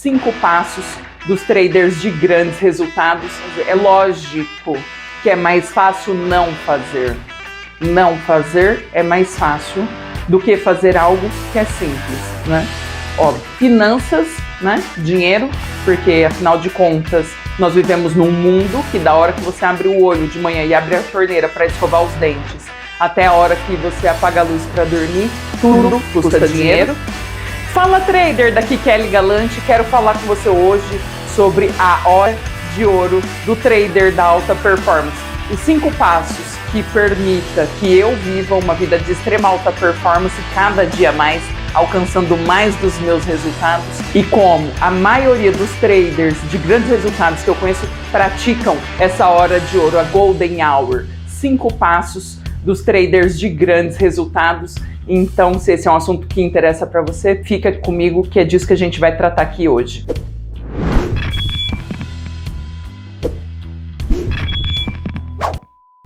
5 passos dos traders de grandes resultados. É lógico que é mais fácil não fazer. Não fazer é mais fácil do que fazer algo que é simples, né? Óbvio. Finanças, né? Dinheiro, porque afinal de contas nós vivemos num mundo que da hora que você abre o olho de manhã e abre a torneira para escovar os dentes até a hora que você apaga a luz para dormir, tudo custa dinheiro. Fala trader, daqui Kelly Galante, quero falar com você hoje sobre a hora de ouro do trader da alta performance. Os 5 passos que permita que eu viva uma vida de extrema alta performance cada dia mais, alcançando mais dos meus resultados, e como a maioria dos traders de grandes resultados que eu conheço praticam essa hora de ouro, a Golden Hour. 5 passos dos traders de grandes resultados. Então, se esse é um assunto que interessa para você, fica comigo que é disso que a gente vai tratar aqui hoje.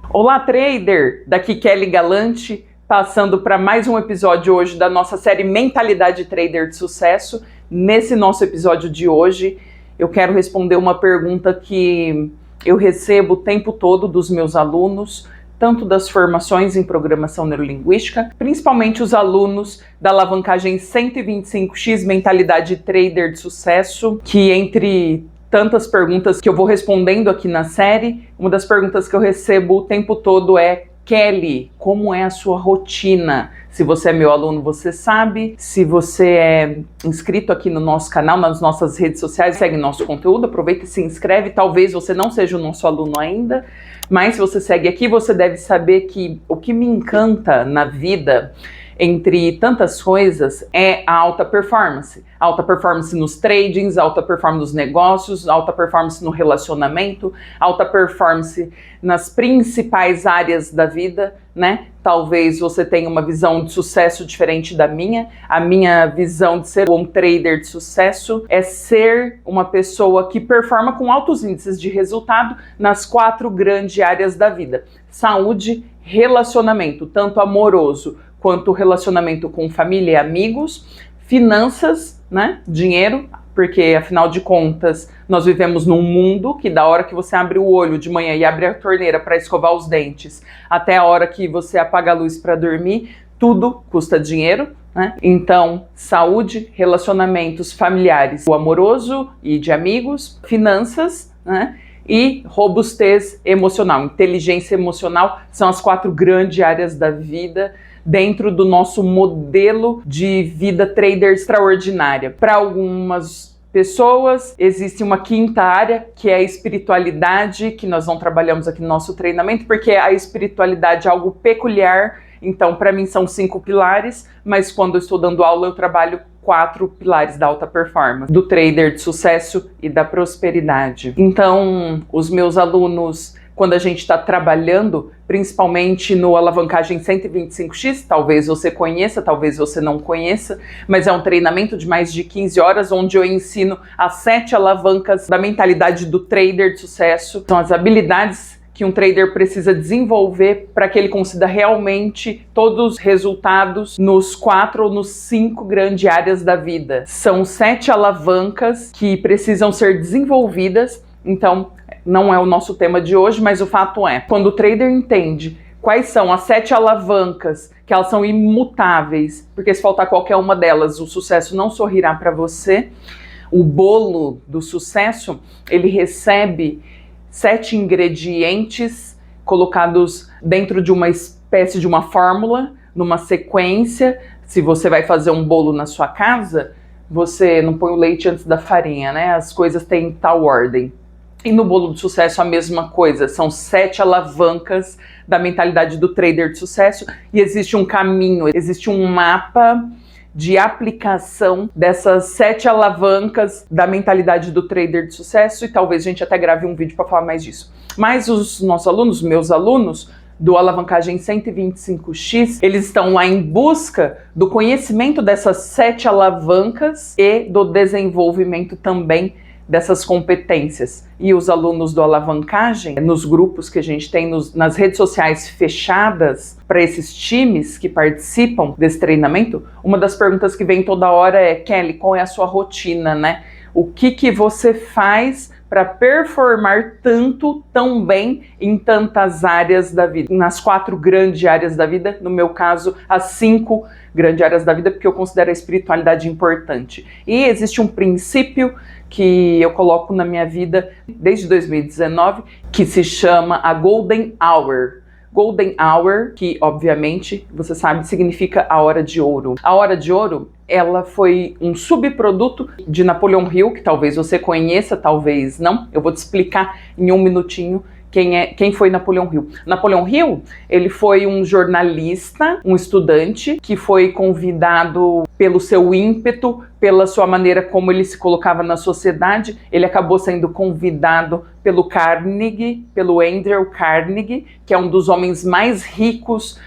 Olá, trader! Daqui Kelly Galante, passando para mais um episódio hoje da nossa série Mentalidade Trader de Sucesso. Nesse nosso episódio de hoje, eu quero responder uma pergunta que eu recebo o tempo todo dos meus alunos, tanto das formações em programação neurolinguística, principalmente os alunos da alavancagem 125X Mentalidade Trader de Sucesso, que entre tantas perguntas que eu vou respondendo aqui na série, uma das perguntas que eu recebo o tempo todo é: Kelly, como é a sua rotina? Se você é meu aluno, você sabe. Se você é inscrito aqui no nosso canal, nas nossas redes sociais, segue nosso conteúdo, aproveita e se inscreve. Talvez você não seja o nosso aluno ainda, mas se você segue aqui, você deve saber que o que me encanta na vida, entre tantas coisas, é a alta performance. Alta performance nos tradings, alta performance nos negócios, alta performance no relacionamento, alta performance nas principais áreas da vida, né? Talvez você tenha uma visão de sucesso diferente da minha. A minha visão de ser um trader de sucesso é ser uma pessoa que performa com altos índices de resultado nas 4 grandes áreas da vida: saúde, relacionamento, tanto amoroso quanto relacionamento com família e amigos, finanças, né? Dinheiro, porque afinal de contas nós vivemos num mundo que da hora que você abre o olho de manhã e abre a torneira para escovar os dentes até a hora que você apaga a luz para dormir, tudo custa dinheiro, né? Então, saúde, relacionamentos familiares, o amoroso e de amigos, finanças, né? E robustez emocional, inteligência emocional, são as 4 grandes áreas da vida dentro do nosso modelo de vida trader extraordinária. Para algumas pessoas, existe uma 5ª área, que é a espiritualidade, que nós não trabalhamos aqui no nosso treinamento, porque a espiritualidade é algo peculiar. Então, para mim, são 5 pilares, mas quando eu estou dando aula, eu trabalho 4 pilares da alta performance, do trader de sucesso e da prosperidade. Então, os meus alunos, quando a gente está trabalhando, principalmente no alavancagem 125X, talvez você conheça, talvez você não conheça, mas é um treinamento de mais de 15 horas, onde eu ensino as 7 alavancas da mentalidade do trader de sucesso. São as habilidades que um trader precisa desenvolver para que ele consiga realmente todos os resultados nos 4 ou nos 5 grandes áreas da vida. São 7 alavancas que precisam ser desenvolvidas. Então, não é o nosso tema de hoje, mas o fato é, quando o trader entende quais são as 7 alavancas, que elas são imutáveis, porque se faltar qualquer uma delas, o sucesso não sorrirá para você. O bolo do sucesso, ele recebe 7 ingredientes colocados dentro de uma espécie de uma fórmula, numa sequência. Se você vai fazer um bolo na sua casa, você não põe o leite antes da farinha, né? As coisas têm tal ordem. E no bolo de sucesso a mesma coisa, são 7 alavancas da mentalidade do trader de sucesso, e existe um caminho, existe um mapa de aplicação dessas 7 alavancas da mentalidade do trader de sucesso, e talvez a gente até grave um vídeo para falar mais disso. Mas os nossos alunos, meus alunos do alavancagem 125X, eles estão lá em busca do conhecimento dessas 7 alavancas e do desenvolvimento também dessas competências. E os alunos do alavancagem, nos grupos que a gente tem nas redes sociais fechadas para esses times que participam desse treinamento, uma das perguntas que vem toda hora é: Kelly, qual é a sua rotina, né? O que você faz para performar tanto, tão bem em tantas áreas da vida, nas 4 grandes áreas da vida, no meu caso, as 5 grandes áreas da vida, porque eu considero a espiritualidade importante. E existe um princípio que eu coloco na minha vida desde 2019, que se chama a Golden Hour. Golden Hour, que obviamente, você sabe, significa a hora de ouro. A hora de ouro, ela foi um subproduto de Napoleon Hill, que talvez você conheça, talvez não. Eu vou te explicar em um minutinho quem foi Napoleon Hill. Napoleon Hill, ele foi um jornalista, um estudante, que foi convidado pelo seu ímpeto, pela sua maneira como ele se colocava na sociedade. Ele acabou sendo convidado pelo Carnegie, pelo Andrew Carnegie, que é um dos homens mais ricos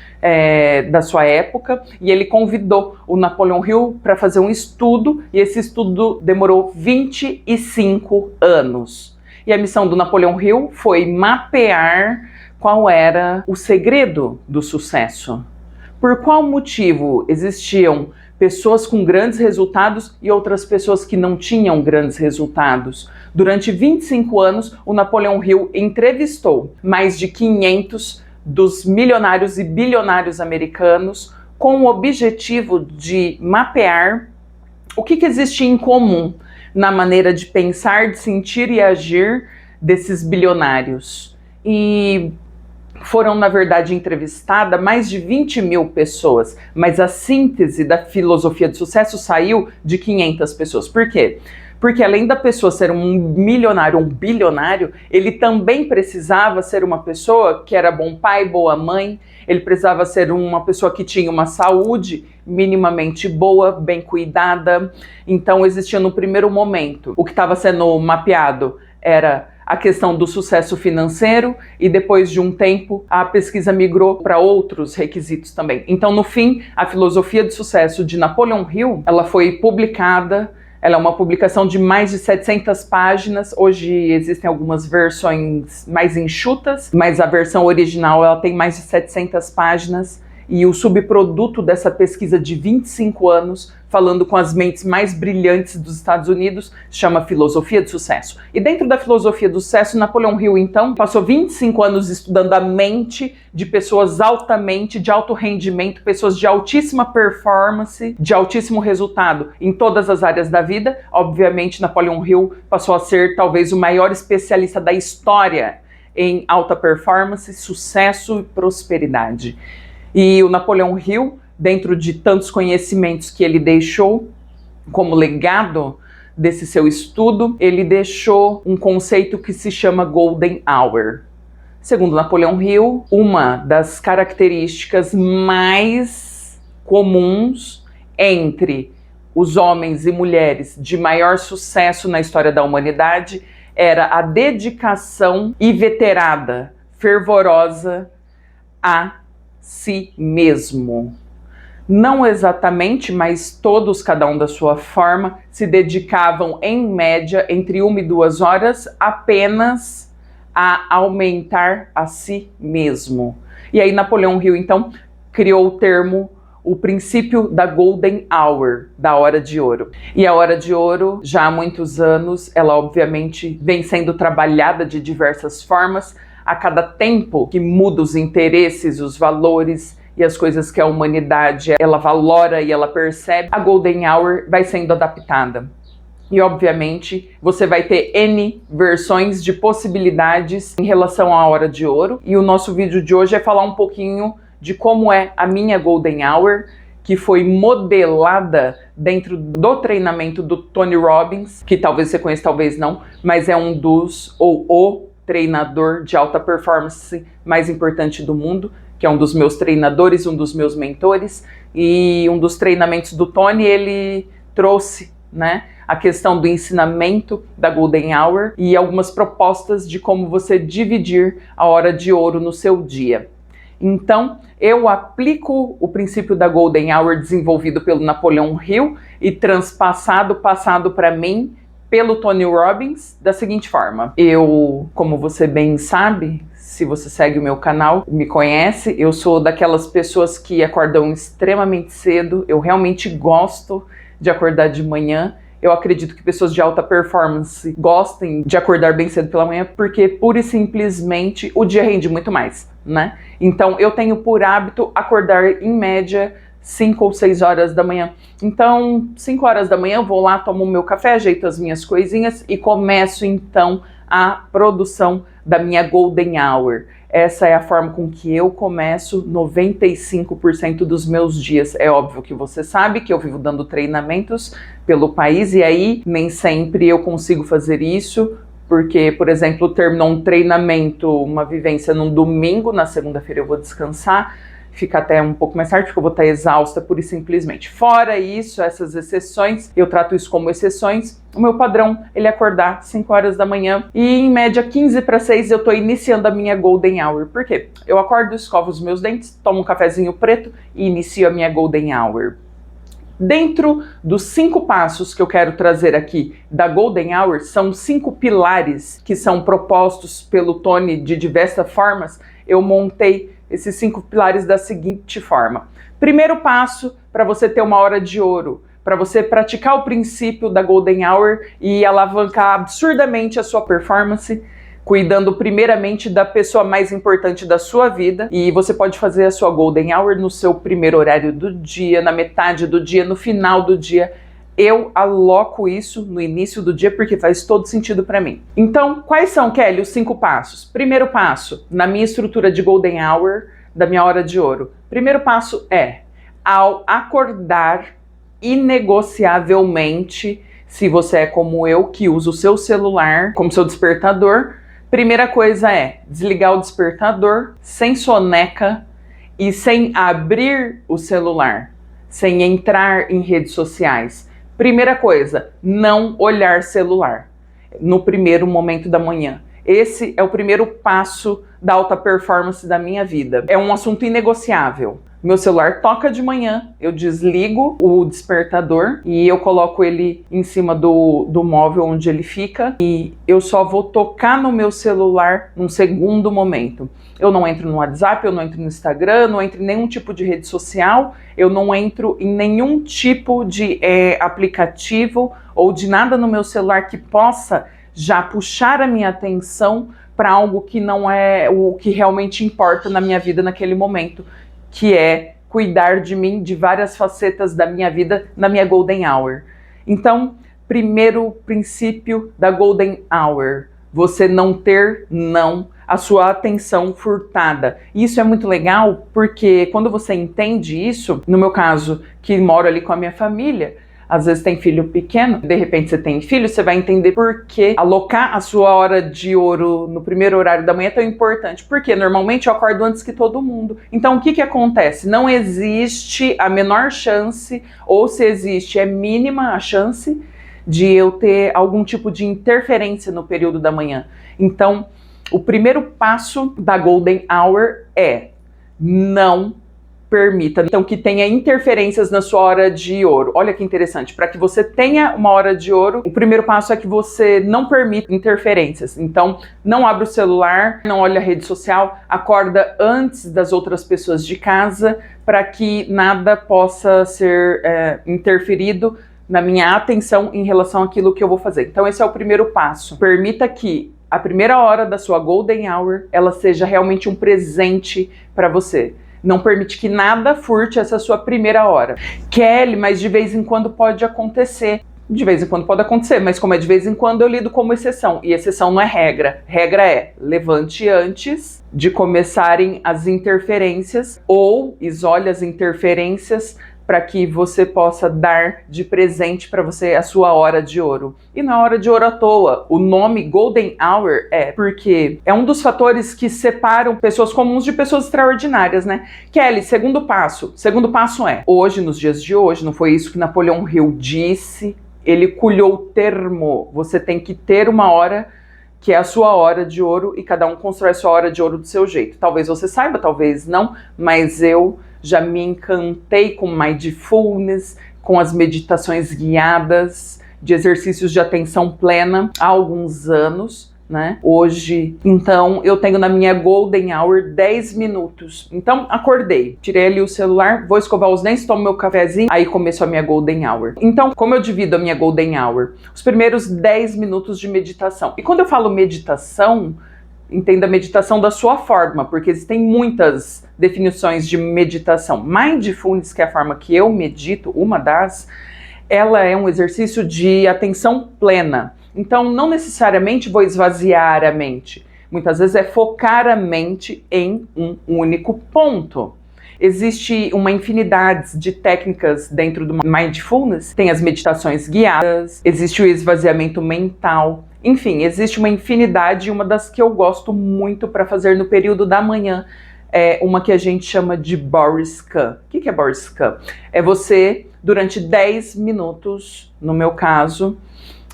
da sua época, e ele convidou o Napoleon Hill para fazer um estudo, e esse estudo demorou 25 anos. E a missão do Napoleon Hill foi mapear qual era o segredo do sucesso. Por qual motivo existiam pessoas com grandes resultados e outras pessoas que não tinham grandes resultados. Durante 25 anos, o Napoleon Hill entrevistou mais de 500 dos milionários e bilionários americanos com o objetivo de mapear o que existia em comum na maneira de pensar, de sentir e agir desses bilionários. E foram, na verdade, entrevistadas mais de 20 mil pessoas, mas a síntese da filosofia de sucesso saiu de 500 pessoas. Por quê? Porque além da pessoa ser um milionário, um bilionário, ele também precisava ser uma pessoa que era bom pai, boa mãe, ele precisava ser uma pessoa que tinha uma saúde minimamente boa, bem cuidada. Então existia no primeiro momento, o que estava sendo mapeado era a questão do sucesso financeiro, e depois de um tempo a pesquisa migrou para outros requisitos também. Então, no fim, a filosofia de sucesso de Napoleon Hill, ela foi publicada. Ela é uma publicação de mais de 700 páginas. Hoje existem algumas versões mais enxutas, mas a versão original ela tem mais de 700 páginas. E o subproduto dessa pesquisa de 25 anos, falando com as mentes mais brilhantes dos Estados Unidos, se chama Filosofia de Sucesso. E dentro da Filosofia do Sucesso, Napoleon Hill, então, passou 25 anos estudando a mente de pessoas altamente, de alto rendimento, pessoas de altíssima performance, de altíssimo resultado em todas as áreas da vida. Obviamente, Napoleon Hill passou a ser talvez o maior especialista da história em alta performance, sucesso e prosperidade. E o Napoleon Hill, dentro de tantos conhecimentos que ele deixou como legado desse seu estudo, ele deixou um conceito que se chama Golden Hour. Segundo Napoleon Hill, uma das características mais comuns entre os homens e mulheres de maior sucesso na história da humanidade era a dedicação inveterada, fervorosa a si mesmo. Não exatamente, mas todos, cada um da sua forma, se dedicavam em média entre 1 e 2 horas apenas a aumentar a si mesmo. E aí Napoleon Hill, então, criou o termo, o princípio da Golden Hour, da hora de ouro. E a hora de ouro, já há muitos anos, ela obviamente vem sendo trabalhada de diversas formas. A cada tempo que muda os interesses, os valores e as coisas que a humanidade ela valora e ela percebe, a Golden Hour vai sendo adaptada. E obviamente você vai ter N versões de possibilidades em relação à hora de ouro. E o nosso vídeo de hoje é falar um pouquinho de como é a minha Golden Hour, que foi modelada dentro do treinamento do Tony Robbins, que talvez você conheça, talvez não, mas é um dos, ou o treinador de alta performance mais importante do mundo, que é um dos meus treinadores, um dos meus mentores. E um dos treinamentos do Tony, ele trouxe, né, a questão do ensinamento da Golden Hour e algumas propostas de como você dividir a hora de ouro no seu dia. Então, eu aplico o princípio da Golden Hour desenvolvido pelo Napoleon Hill e passado para mim pelo Tony Robbins da seguinte forma. Eu, como você bem sabe, se você segue o meu canal, me conhece, eu sou daquelas pessoas que acordam extremamente cedo. Eu realmente gosto de acordar de manhã. Eu acredito que pessoas de alta performance gostem de acordar bem cedo pela manhã, porque pura e simplesmente o dia rende muito mais, né? Então eu tenho por hábito acordar em média 5 ou 6 horas da manhã. Então, 5 horas da manhã eu vou lá, tomo o meu café, ajeito as minhas coisinhas e começo então a produção da minha Golden Hour. Essa é a forma com que eu começo 95% dos meus dias. É óbvio que você sabe que eu vivo dando treinamentos pelo país e aí nem sempre eu consigo fazer isso, porque, por exemplo, terminou um treinamento, uma vivência num domingo, na segunda-feira eu vou descansar, fica até um pouco mais tarde, porque eu vou estar exausta pura e simplesmente. Fora isso, essas exceções, eu trato isso como exceções. O meu padrão, ele é acordar 5 horas da manhã e em média 15 para 6 eu tô iniciando a minha Golden Hour. Por quê? Eu acordo, escovo os meus dentes, tomo um cafezinho preto e inicio a minha Golden Hour. Dentro dos 5 passos que eu quero trazer aqui da Golden Hour, são 5 pilares que são propostos pelo Tony de diversas formas. Eu montei esses 5 pilares da seguinte forma. Primeiro passo para você ter uma hora de ouro, para você praticar o princípio da Golden Hour e alavancar absurdamente a sua performance, cuidando primeiramente da pessoa mais importante da sua vida. E você pode fazer a sua Golden Hour no seu primeiro horário do dia, na metade do dia, no final do dia. Eu aloco isso no início do dia porque faz todo sentido para mim. Então, quais são, Kelly, os 5 passos? Primeiro passo, na minha estrutura de Golden Hour, da minha hora de ouro. Primeiro passo é, ao acordar inegociavelmente, se você é como eu, que usa o seu celular como seu despertador, primeira coisa é desligar o despertador sem soneca e sem abrir o celular, sem entrar em redes sociais. Primeira coisa, não olhar celular no primeiro momento da manhã. Esse é o primeiro passo da alta performance da minha vida. É um assunto inegociável. Meu celular toca de manhã, eu desligo o despertador e eu coloco ele em cima do móvel onde ele fica e eu só vou tocar no meu celular num segundo momento. Eu não entro no WhatsApp, eu não entro no Instagram, não entro em nenhum tipo de rede social, eu não entro em nenhum tipo de aplicativo ou de nada no meu celular que possa já puxar a minha atenção para algo que não é o que realmente importa na minha vida naquele momento, que é cuidar de mim, de várias facetas da minha vida na minha Golden Hour. Então, primeiro princípio da Golden Hour, você não ter a sua atenção furtada. Isso é muito legal porque quando você entende isso, no meu caso, que moro ali com a minha família, às vezes tem filho pequeno, de repente você tem filho, você vai entender por que alocar a sua hora de ouro no primeiro horário da manhã é tão importante. Porque normalmente eu acordo antes que todo mundo. Então o que acontece? Não existe a menor chance, ou se existe, é mínima a chance de eu ter algum tipo de interferência no período da manhã. Então, o primeiro passo da Golden Hour é não permita então que tenha interferências na sua hora de ouro. Olha que interessante, para que você tenha uma hora de ouro, o primeiro passo é que você não permita interferências. Então, não abre o celular, não olha a rede social, acorda antes das outras pessoas de casa, para que nada possa ser interferido na minha atenção em relação àquilo que eu vou fazer. Então, esse é o primeiro passo. Permita que a primeira hora da sua Golden Hour, ela seja realmente um presente para você. Não permite que nada furte essa sua primeira hora. Kelly, mas de vez em quando pode acontecer. De vez em quando pode acontecer, mas como é de vez em quando, eu lido como exceção. E exceção não é regra. Regra é, levante antes de começarem as interferências ou isole as interferências para que você possa dar de presente para você a sua hora de ouro. E não é hora de ouro à toa. O nome Golden Hour é porque é um dos fatores que separam pessoas comuns de pessoas extraordinárias, né? Kelly, segundo passo. Segundo passo é, hoje, nos dias de hoje, não foi isso que Napoleão Hill disse, ele cunhou o termo, você tem que ter uma hora que é a sua hora de ouro e cada um constrói a sua hora de ouro do seu jeito. Talvez você saiba, talvez não, mas eu já me encantei com mindfulness, com as meditações guiadas, de exercícios de atenção plena há alguns anos. né? Hoje, então, eu tenho na minha Golden Hour 10 minutos. Então, acordei, tirei ali o celular, vou escovar os dentes, tomo meu cafezinho, aí começou a minha Golden Hour. Então, como eu divido a minha Golden Hour? Os primeiros 10 minutos de meditação. E quando eu falo meditação, entenda a meditação da sua forma, porque existem muitas definições de meditação. Mindfulness, que é a forma que eu medito, uma das, ela é um exercício de atenção plena. Então, não necessariamente vou esvaziar a mente. Muitas vezes é focar a mente em um único ponto. Existe uma infinidade de técnicas dentro do Mindfulness. Tem as meditações guiadas, existe o esvaziamento mental. Enfim, existe uma infinidade, e uma das que eu gosto muito para fazer no período da manhã é uma que a gente chama de Boris Kahn. O que é Boris Kahn? É você, durante 10 minutos, no meu caso,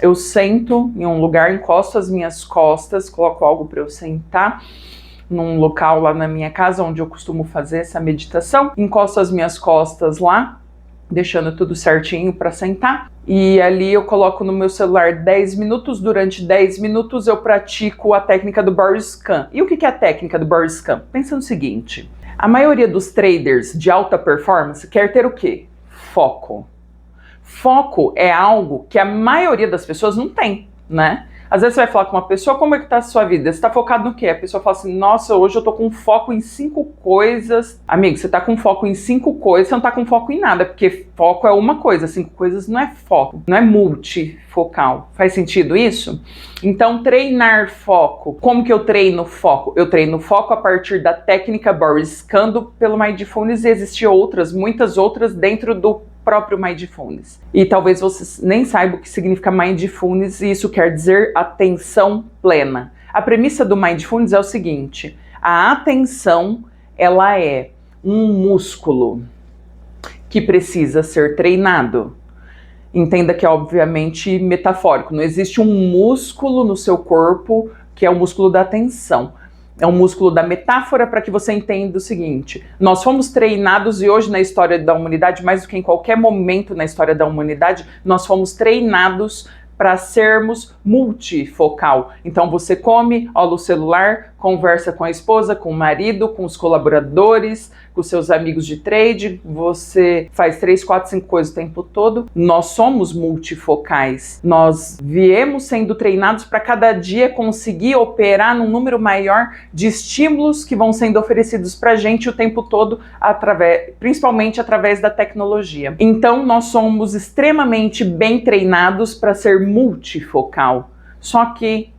eu sento em um lugar, encosto as minhas costas, coloco algo para eu sentar, num local lá na minha casa, onde eu costumo fazer essa meditação, encosto as minhas costas lá, deixando tudo certinho para sentar, e ali eu coloco no meu celular 10 minutos, durante 10 minutos eu pratico a técnica do Boris Kahn. E o que é a técnica do Boris Kahn? Pensa no seguinte, a maioria dos traders de alta performance quer ter o quê? Foco. Foco é algo que a maioria das pessoas não tem, né? Às vezes você vai falar com uma pessoa, como é que tá a sua vida? Você tá focado no quê? A pessoa fala assim, nossa, hoje eu tô com foco em 5 coisas. Amigo, você tá com foco em 5 coisas, você não tá com foco em nada, porque foco é uma coisa, 5 coisas não é foco, não é multifocal. Faz sentido isso? Então, treinar foco. Como que eu treino foco? Eu treino foco a partir da técnica Boris Kahn pelo Mindfulness, e existem outras, muitas outras dentro do próprio Mindfulness. E talvez vocês nem saibam o que significa Mindfulness, e isso quer dizer atenção plena. A premissa do Mindfulness é o seguinte, a atenção, ela é um músculo que precisa ser treinado. Entenda que é obviamente metafórico, não existe um músculo no seu corpo que é o músculo da atenção. É um músculo da metáfora, para que você entenda o seguinte, nós fomos treinados, e hoje na história da humanidade, mais do que em qualquer momento na história da humanidade, nós fomos treinados para sermos multifocal. Então você come, olha o celular, conversa com a esposa, com o marido, com os colaboradores, com seus amigos de trade, você faz 3, 4, 5 coisas o tempo todo. Nós somos multifocais. Nós viemos sendo treinados para cada dia conseguir operar num número maior de estímulos que vão sendo oferecidos para a gente o tempo todo, principalmente através da tecnologia. Então nós somos extremamente bem treinados para ser multifocal. Só que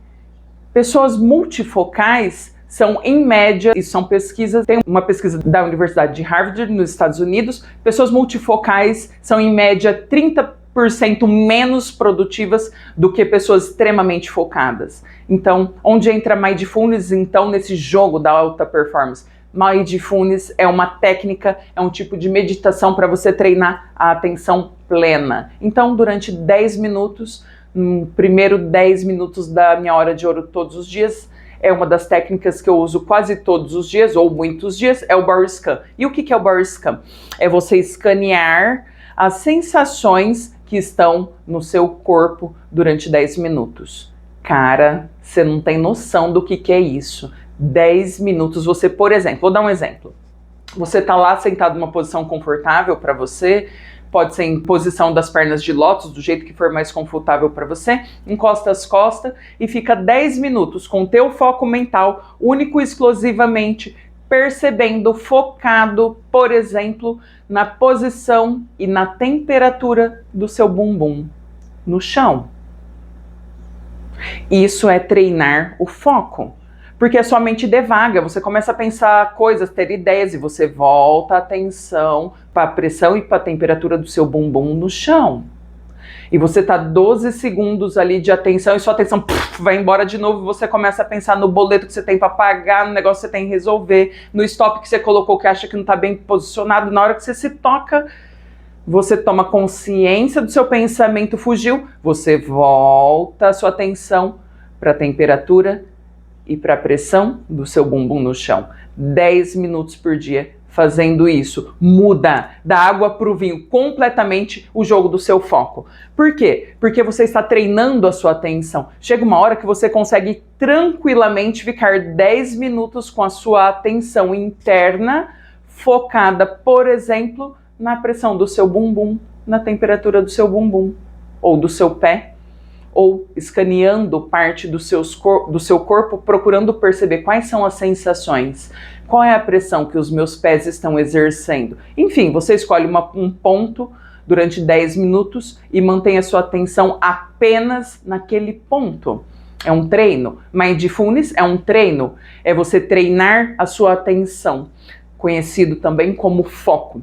pessoas multifocais são, em média, isso são pesquisas, tem uma pesquisa da Universidade de Harvard, nos Estados Unidos, pessoas multifocais são, em média, 30% menos produtivas do que pessoas extremamente focadas. Então, onde entra Mindfulness, então, nesse jogo da alta performance? Mindfulness é uma técnica, é um tipo de meditação para você treinar a atenção plena. Então, durante 10 minutos, no primeiro 10 minutos da minha hora de ouro todos os dias, é uma das técnicas que eu uso quase todos os dias, ou muitos dias, é o Boris Kahn. E o que é o Boris Kahn? É você escanear as sensações que estão no seu corpo durante 10 minutos. Cara, você não tem noção do que é isso. 10 minutos, você, por exemplo, vou dar um exemplo. Você tá lá sentado numa posição confortável para você, pode ser em posição das pernas de lótus, do jeito que for mais confortável para você, encosta as costas e fica 10 minutos com o teu foco mental, único e exclusivamente, percebendo, focado, por exemplo, na posição e na temperatura do seu bumbum no chão. Isso é treinar o foco. Porque a sua mente devaga, você começa a pensar coisas, ter ideias, e você volta a atenção para a pressão e para a temperatura do seu bumbum no chão. E você tá 12 segundos ali de atenção, e sua atenção vai embora de novo, e você começa a pensar no boleto que você tem para pagar, no negócio que você tem que resolver, no stop que você colocou que acha que não está bem posicionado. Na hora que você se toca, você toma consciência do seu pensamento, fugiu, você volta a sua atenção para a temperatura e para a pressão do seu bumbum no chão. 10 minutos por dia fazendo isso. Muda da água para o vinho completamente o jogo do seu foco. Por quê? Porque você está treinando a sua atenção. Chega uma hora que você consegue tranquilamente ficar 10 minutos com a sua atenção interna focada, por exemplo, na pressão do seu bumbum, na temperatura do seu bumbum ou do seu pé, ou escaneando parte do seu corpo, procurando perceber quais são as sensações, qual é a pressão que os meus pés estão exercendo. Enfim, você escolhe um ponto durante 10 minutos e mantém a sua atenção apenas naquele ponto. É um treino. Mindfulness é um treino. É você treinar a sua atenção, conhecido também como foco.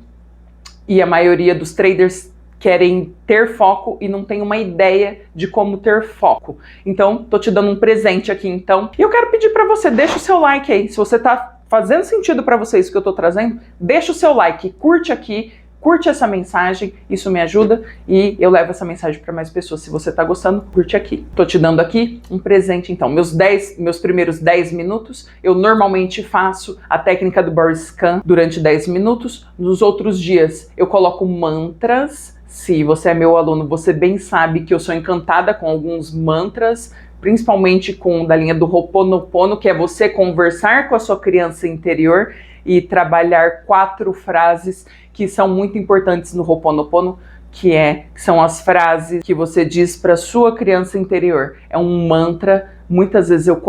E a maioria dos traders querem ter foco e não tem uma ideia de como ter foco. Então, tô te dando um presente aqui, então. E eu quero pedir para você, deixa o seu like aí. Se você tá fazendo sentido para vocês o que eu tô trazendo, deixa o seu like, curte aqui, curte essa mensagem, isso me ajuda e eu levo essa mensagem para mais pessoas. Se você tá gostando, curte aqui. Tô te dando aqui um presente, então. Meus primeiros 10 minutos, eu normalmente faço a técnica do Body Scan durante 10 minutos. Nos outros dias, eu coloco mantras. Se você é meu aluno, você bem sabe que eu sou encantada com alguns mantras, principalmente com da linha do Ho'oponopono, que é você conversar com a sua criança interior e trabalhar 4 frases que são muito importantes no Ho'oponopono, que são as frases que você diz para sua criança interior. É um mantra, muitas vezes eu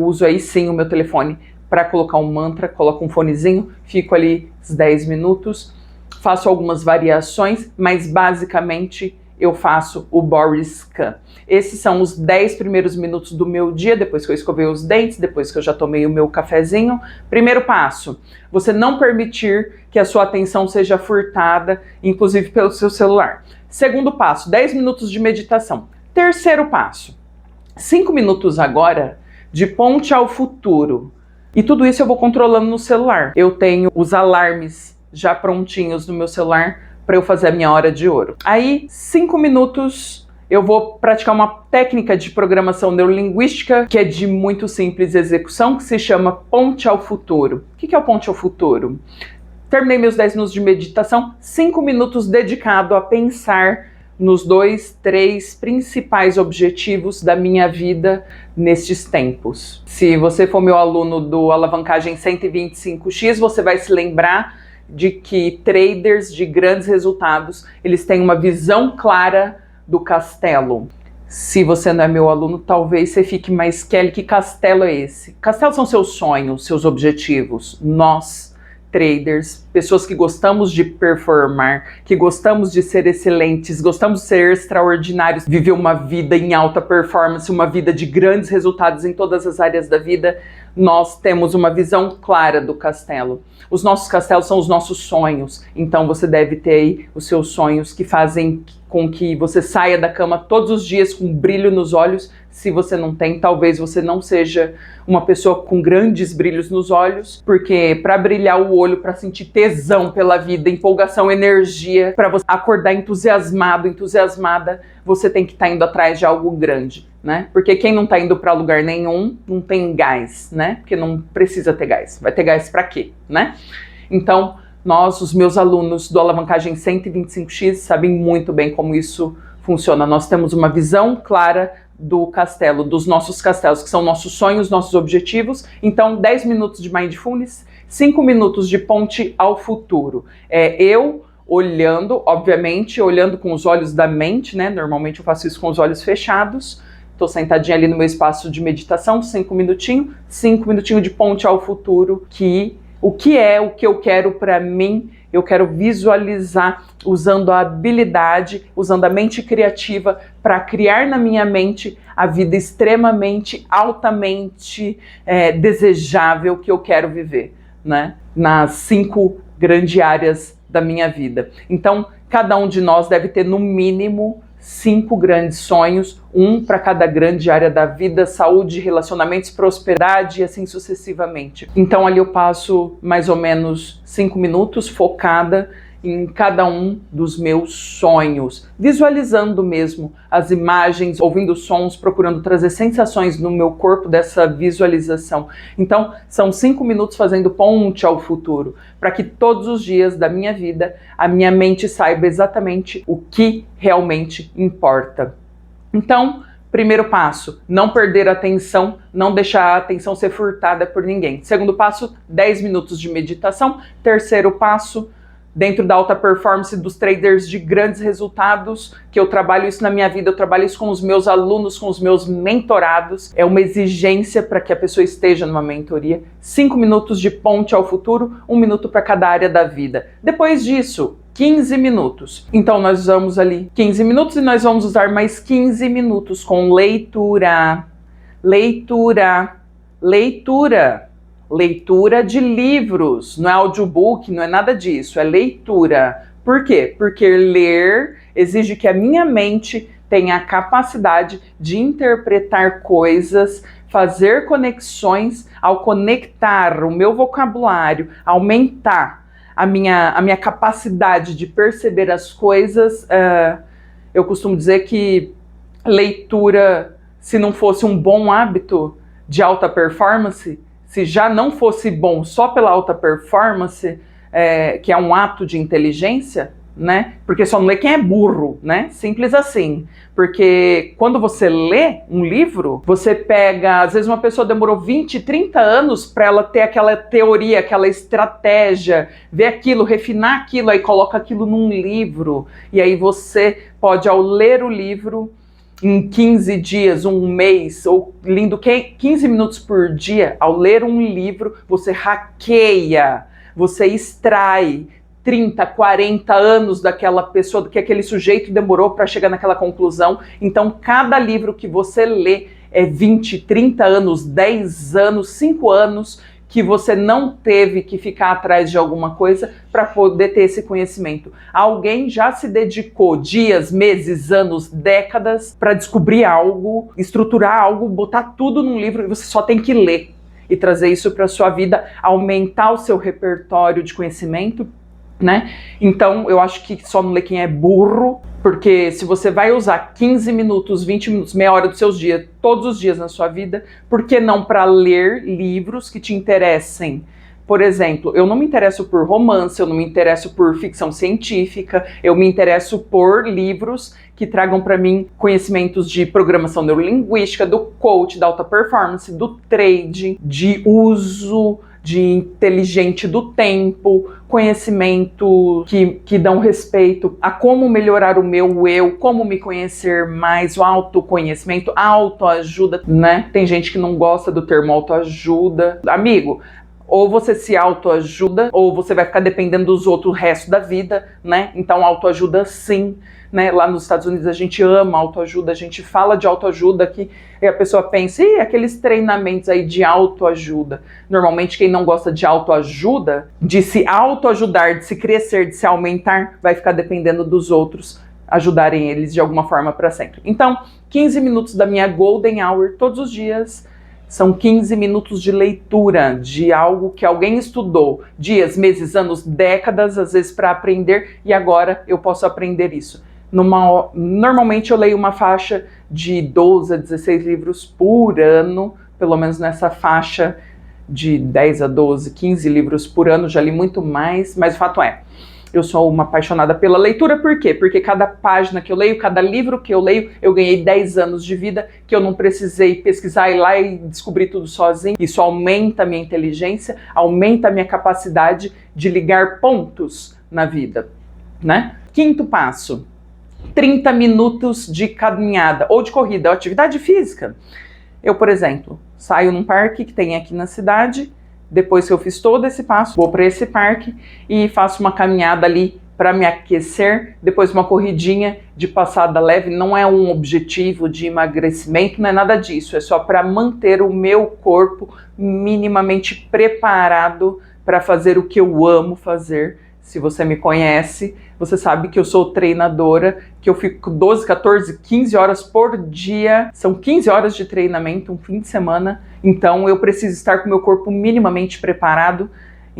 uso aí sim o meu telefone para colocar um mantra, coloco um fonezinho, fico ali uns 10 minutos, faço algumas variações, mas basicamente eu faço o Body Scan. Esses são os 10 primeiros minutos do meu dia, depois que eu escovei os dentes, depois que eu já tomei o meu cafezinho. Primeiro passo, você não permitir que a sua atenção seja furtada, inclusive pelo seu celular. Segundo passo, 10 minutos de meditação. Terceiro passo, 5 minutos agora de ponte ao futuro. E tudo isso eu vou controlando no celular. Eu tenho os alarmes já prontinhos no meu celular para eu fazer a minha hora de ouro. Aí, 5 minutos, eu vou praticar uma técnica de programação neurolinguística que é de muito simples execução, que se chama ponte ao futuro. O que é o ponte ao futuro? Terminei meus 10 minutos de meditação, 5 minutos dedicado a pensar nos 2, 3 principais objetivos da minha vida nestes tempos. Se você for meu aluno do Alavancagem 125X, você vai se lembrar de que traders de grandes resultados, eles têm uma visão clara do castelo. Se você não é meu aluno, talvez você fique, mas Kelly, que castelo é esse? Castelo são seus sonhos, seus objetivos. Nós, traders, pessoas que gostamos de performar, que gostamos de ser excelentes, gostamos de ser extraordinários, viver uma vida em alta performance, uma vida de grandes resultados em todas as áreas da vida, nós temos uma visão clara do castelo. Os nossos castelos são os nossos sonhos, então você deve ter aí os seus sonhos que fazem com que você saia da cama todos os dias com brilho nos olhos. Se você não tem, talvez você não seja uma pessoa com grandes brilhos nos olhos, porque para brilhar o olho, para sentir tesão pela vida, empolgação, energia, para você acordar entusiasmado, entusiasmada, você tem que estar indo atrás de algo grande, né? Porque quem não está indo para lugar nenhum, não tem gás, né? Porque não precisa ter gás. Vai ter gás para quê, né? Então, nós, os meus alunos do Alavancagem 125X, sabem muito bem como isso funciona. Nós temos uma visão clara do castelo, dos nossos castelos, que são nossos sonhos, nossos objetivos. Então, 10 minutos de Mindfulness, 5 minutos de ponte ao futuro. Eu olhando, obviamente, olhando com os olhos da mente, né? Normalmente eu faço isso com os olhos fechados. Estou sentadinha ali no meu espaço de meditação, 5 minutinhos de ponte ao futuro, o que eu quero para mim, eu quero visualizar usando a habilidade, usando a mente criativa para criar na minha mente a vida extremamente, altamente desejável que eu quero viver, né? Nas 5 grandes áreas da minha vida. Então, cada um de nós deve ter no mínimo 5 grandes sonhos, um para cada grande área da vida: saúde, relacionamentos, prosperidade e assim sucessivamente. Então ali eu passo mais ou menos 5 minutos focada em cada um dos meus sonhos, visualizando mesmo as imagens, ouvindo sons, procurando trazer sensações no meu corpo dessa visualização. Então, são 5 minutos fazendo ponte ao futuro, para que todos os dias da minha vida a minha mente saiba exatamente o que realmente importa. Então, primeiro passo, não perder a atenção, não deixar a atenção ser furtada por ninguém. Segundo passo, 10 minutos de meditação. Terceiro passo, dentro da alta performance dos traders de grandes resultados, que eu trabalho isso na minha vida, eu trabalho isso com os meus alunos, com os meus mentorados. É uma exigência para que a pessoa esteja numa mentoria. 5 minutos de ponte ao futuro, 1 minuto para cada área da vida. Depois disso, 15 minutos. Então nós usamos ali 15 minutos e nós vamos usar mais 15 minutos com leitura. Leitura de livros, não é audiobook, não é nada disso, é leitura. Por quê? Porque ler exige que a minha mente tenha a capacidade de interpretar coisas, fazer conexões. Ao conectar o meu vocabulário, aumentar a minha capacidade de perceber as coisas, eu costumo dizer que leitura, se não fosse um bom hábito de alta performance, se já não fosse bom só pela alta performance, que é um ato de inteligência, né? Porque só não lê quem é burro, né? Simples assim. Porque quando você lê um livro, você pega, às vezes uma pessoa demorou 20, 30 anos para ela ter aquela teoria, aquela estratégia, ver aquilo, refinar aquilo, aí coloca aquilo num livro. E aí você pode, ao ler o livro, em 15 dias, um mês, ou lendo 15 minutos por dia, ao ler um livro, você hackeia, você extrai 30, 40 anos daquela pessoa, do que aquele sujeito demorou para chegar naquela conclusão. Então, cada livro que você lê é 20, 30 anos, 10 anos, 5 anos, que você não teve que ficar atrás de alguma coisa para poder ter esse conhecimento. Alguém já se dedicou dias, meses, anos, décadas para descobrir algo, estruturar algo, botar tudo num livro e você só tem que ler e trazer isso para a sua vida, aumentar o seu repertório de conhecimento, né? Então, eu acho que só não lê quem é burro, porque se você vai usar 15 minutos, 20 minutos, meia hora dos seus dias, todos os dias na sua vida, por que não para ler livros que te interessem? Por exemplo, eu não me interesso por romance, eu não me interesso por ficção científica, eu me interesso por livros que tragam para mim conhecimentos de programação neurolinguística, do coach, da alta performance, do trade, de uso de inteligente do tempo, conhecimento que dão respeito a como melhorar o meu eu, como me conhecer mais, o autoconhecimento, autoajuda, né? Tem gente que não gosta do termo autoajuda. Amigo, ou você se autoajuda, ou você vai ficar dependendo dos outros o resto da vida, né? Então, autoajuda sim, né? Lá nos Estados Unidos a gente ama autoajuda, a gente fala de autoajuda aqui, e a pessoa pensa, aqueles treinamentos aí de autoajuda. Normalmente quem não gosta de autoajuda, de se autoajudar, de se crescer, de se aumentar, vai ficar dependendo dos outros ajudarem eles de alguma forma para sempre. Então, 15 minutos da minha Golden Hour todos os dias, são 15 minutos de leitura de algo que alguém estudou dias, meses, anos, décadas, às vezes para aprender, e agora eu posso aprender isso. Normalmente eu leio uma faixa de 12 a 16 livros por ano, pelo menos nessa faixa de 10 a 12, 15 livros por ano, já li muito mais, mas o fato é, eu sou uma apaixonada pela leitura. Por quê? Porque cada página que eu leio, cada livro que eu leio, eu ganhei 10 anos de vida que eu não precisei pesquisar, ir lá e descobrir tudo sozinho. Isso aumenta a minha inteligência, aumenta a minha capacidade de ligar pontos na vida, né? Quinto passo, 30 minutos de caminhada ou de corrida, atividade física. Eu, por exemplo, saio num parque que tem aqui na cidade. Depois que eu fiz todo esse passo, vou para esse parque e faço uma caminhada ali para me aquecer, depois uma corridinha de passada leve. Não é um objetivo de emagrecimento, não é nada disso, é só para manter o meu corpo minimamente preparado para fazer o que eu amo fazer. Se você me conhece, você sabe que eu sou treinadora, que eu fico 12, 14, 15 horas por dia. São 15 horas de treinamento, um fim de semana. Então eu preciso estar com o meu corpo minimamente preparado.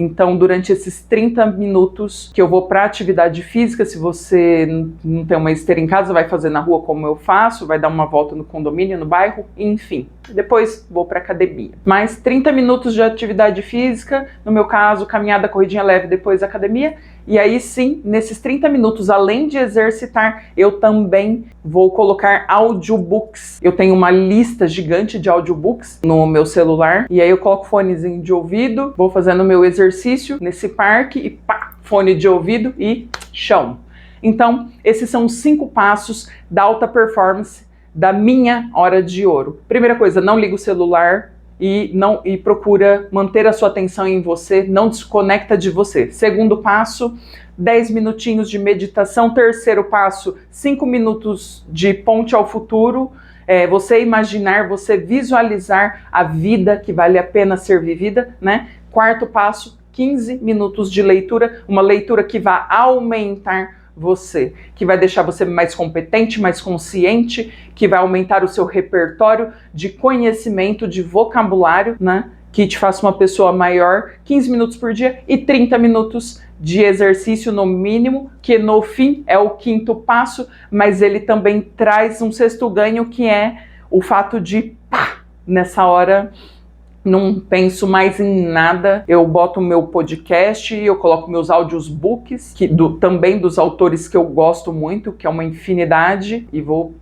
Então, durante esses 30 minutos que eu vou para atividade física, se você não tem uma esteira em casa, vai fazer na rua como eu faço, vai dar uma volta no condomínio, no bairro, enfim. Depois vou para academia. Mais 30 minutos de atividade física, no meu caso, caminhada, corridinha leve, depois academia. E aí sim, nesses 30 minutos, além de exercitar, eu também vou colocar audiobooks. Eu tenho uma lista gigante de audiobooks no meu celular. E aí eu coloco fonezinho de ouvido, vou fazendo meu exercício nesse parque e pá, fone de ouvido e chão. Então, esses são os 5 passos da alta performance da minha hora de ouro. Primeira coisa, não liga o celular. E procura manter a sua atenção em você, não desconecta de você. Segundo passo, 10 minutinhos de meditação. Terceiro passo, 5 minutos de ponte ao futuro. Você imaginar, você visualizar a vida que vale a pena ser vivida, né? Quarto passo, 15 minutos de leitura, uma leitura que vai aumentar você, que vai deixar você mais competente, mais consciente, que vai aumentar o seu repertório de conhecimento, de vocabulário, né? Que te faça uma pessoa maior, 15 minutos por dia e 30 minutos de exercício no mínimo, que no fim é o 5º passo, mas ele também traz um 6º ganho, que é o fato de, pá, nessa hora não penso mais em nada, eu boto o meu podcast, eu coloco meus audiobooks, também dos autores que eu gosto muito, que é uma infinidade, e vou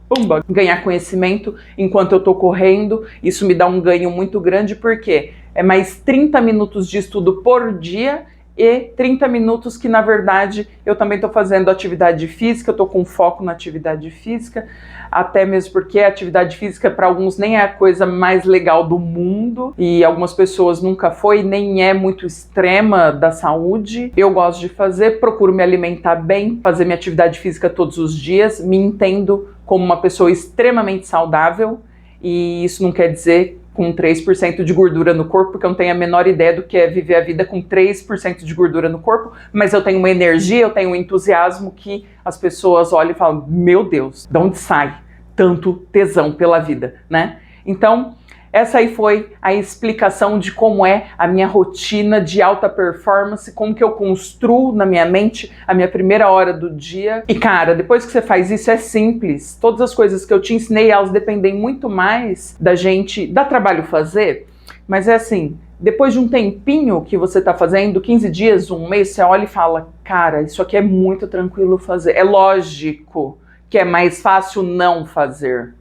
ganhar conhecimento enquanto eu tô correndo. Isso me dá um ganho muito grande, porque é mais 30 minutos de estudo por dia e 30 minutos que, na verdade, eu também estou fazendo atividade física, eu estou com foco na atividade física, até mesmo porque a atividade física para alguns nem é a coisa mais legal do mundo, e algumas pessoas nunca foi, nem é muito extrema da saúde. Eu gosto de fazer, procuro me alimentar bem, fazer minha atividade física todos os dias, me entendo como uma pessoa extremamente saudável, e isso não quer dizer com 3% de gordura no corpo, porque eu não tenho a menor ideia do que é viver a vida com 3% de gordura no corpo, mas eu tenho uma energia, eu tenho um entusiasmo que as pessoas olham e falam, meu Deus, de onde sai tanto tesão pela vida, né? Então, essa aí foi a explicação de como é a minha rotina de alta performance, como que eu construo na minha mente a minha primeira hora do dia. E cara, depois que você faz isso, é simples. Todas as coisas que eu te ensinei, elas dependem muito mais da gente, dá trabalho fazer, mas é assim, depois de um tempinho que você tá fazendo, 15 dias, um mês, você olha e fala, cara, isso aqui é muito tranquilo fazer. É lógico que é mais fácil não fazer.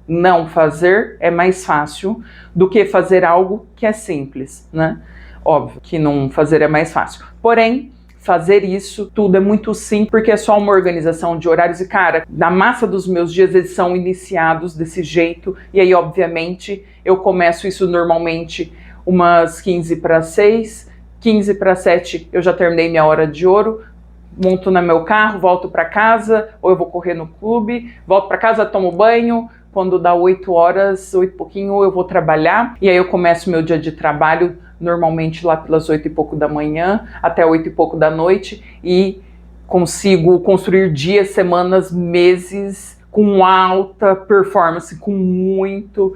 Não fazer é mais fácil do que fazer algo que é simples, né? Óbvio que não fazer é mais fácil. Porém, fazer isso tudo é muito simples, porque é só uma organização de horários. E cara, na massa dos meus dias eles são iniciados desse jeito. E aí, obviamente, eu começo isso normalmente umas 15 para 6, 15 para 7 eu já terminei minha hora de ouro. Monto no meu carro, volto para casa, ou eu vou correr no clube, volto para casa, tomo banho. Quando dá 8 horas, 8 e pouquinho, eu vou trabalhar. E aí eu começo meu dia de trabalho, normalmente lá pelas 8 e pouco da manhã, até 8 e pouco da noite. E consigo construir dias, semanas, meses com alta performance, com muito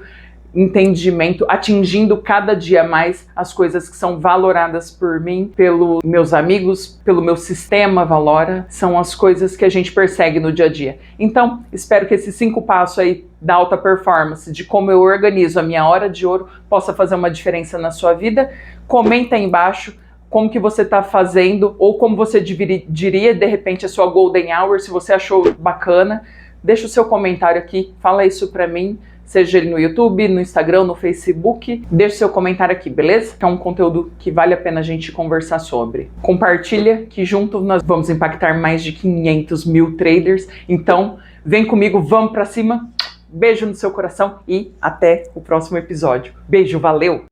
entendimento, atingindo cada dia mais as coisas que são valoradas por mim, pelos meus amigos, pelo meu sistema valora, são as coisas que a gente persegue no dia a dia. Então, espero que esses 5 passos aí da alta performance, de como eu organizo a minha hora de ouro, possa fazer uma diferença na sua vida. Comenta aí embaixo como que você está fazendo, ou como você diria, de repente, a sua Golden Hour, se você achou bacana. Deixa o seu comentário aqui, fala isso pra mim, seja ele no YouTube, no Instagram, no Facebook. Deixa o seu comentário aqui, beleza? Que é um conteúdo que vale a pena a gente conversar sobre. Compartilha, que junto nós vamos impactar mais de 500 mil traders. Então, vem comigo, vamos pra cima. Beijo no seu coração e até o próximo episódio. Beijo, valeu!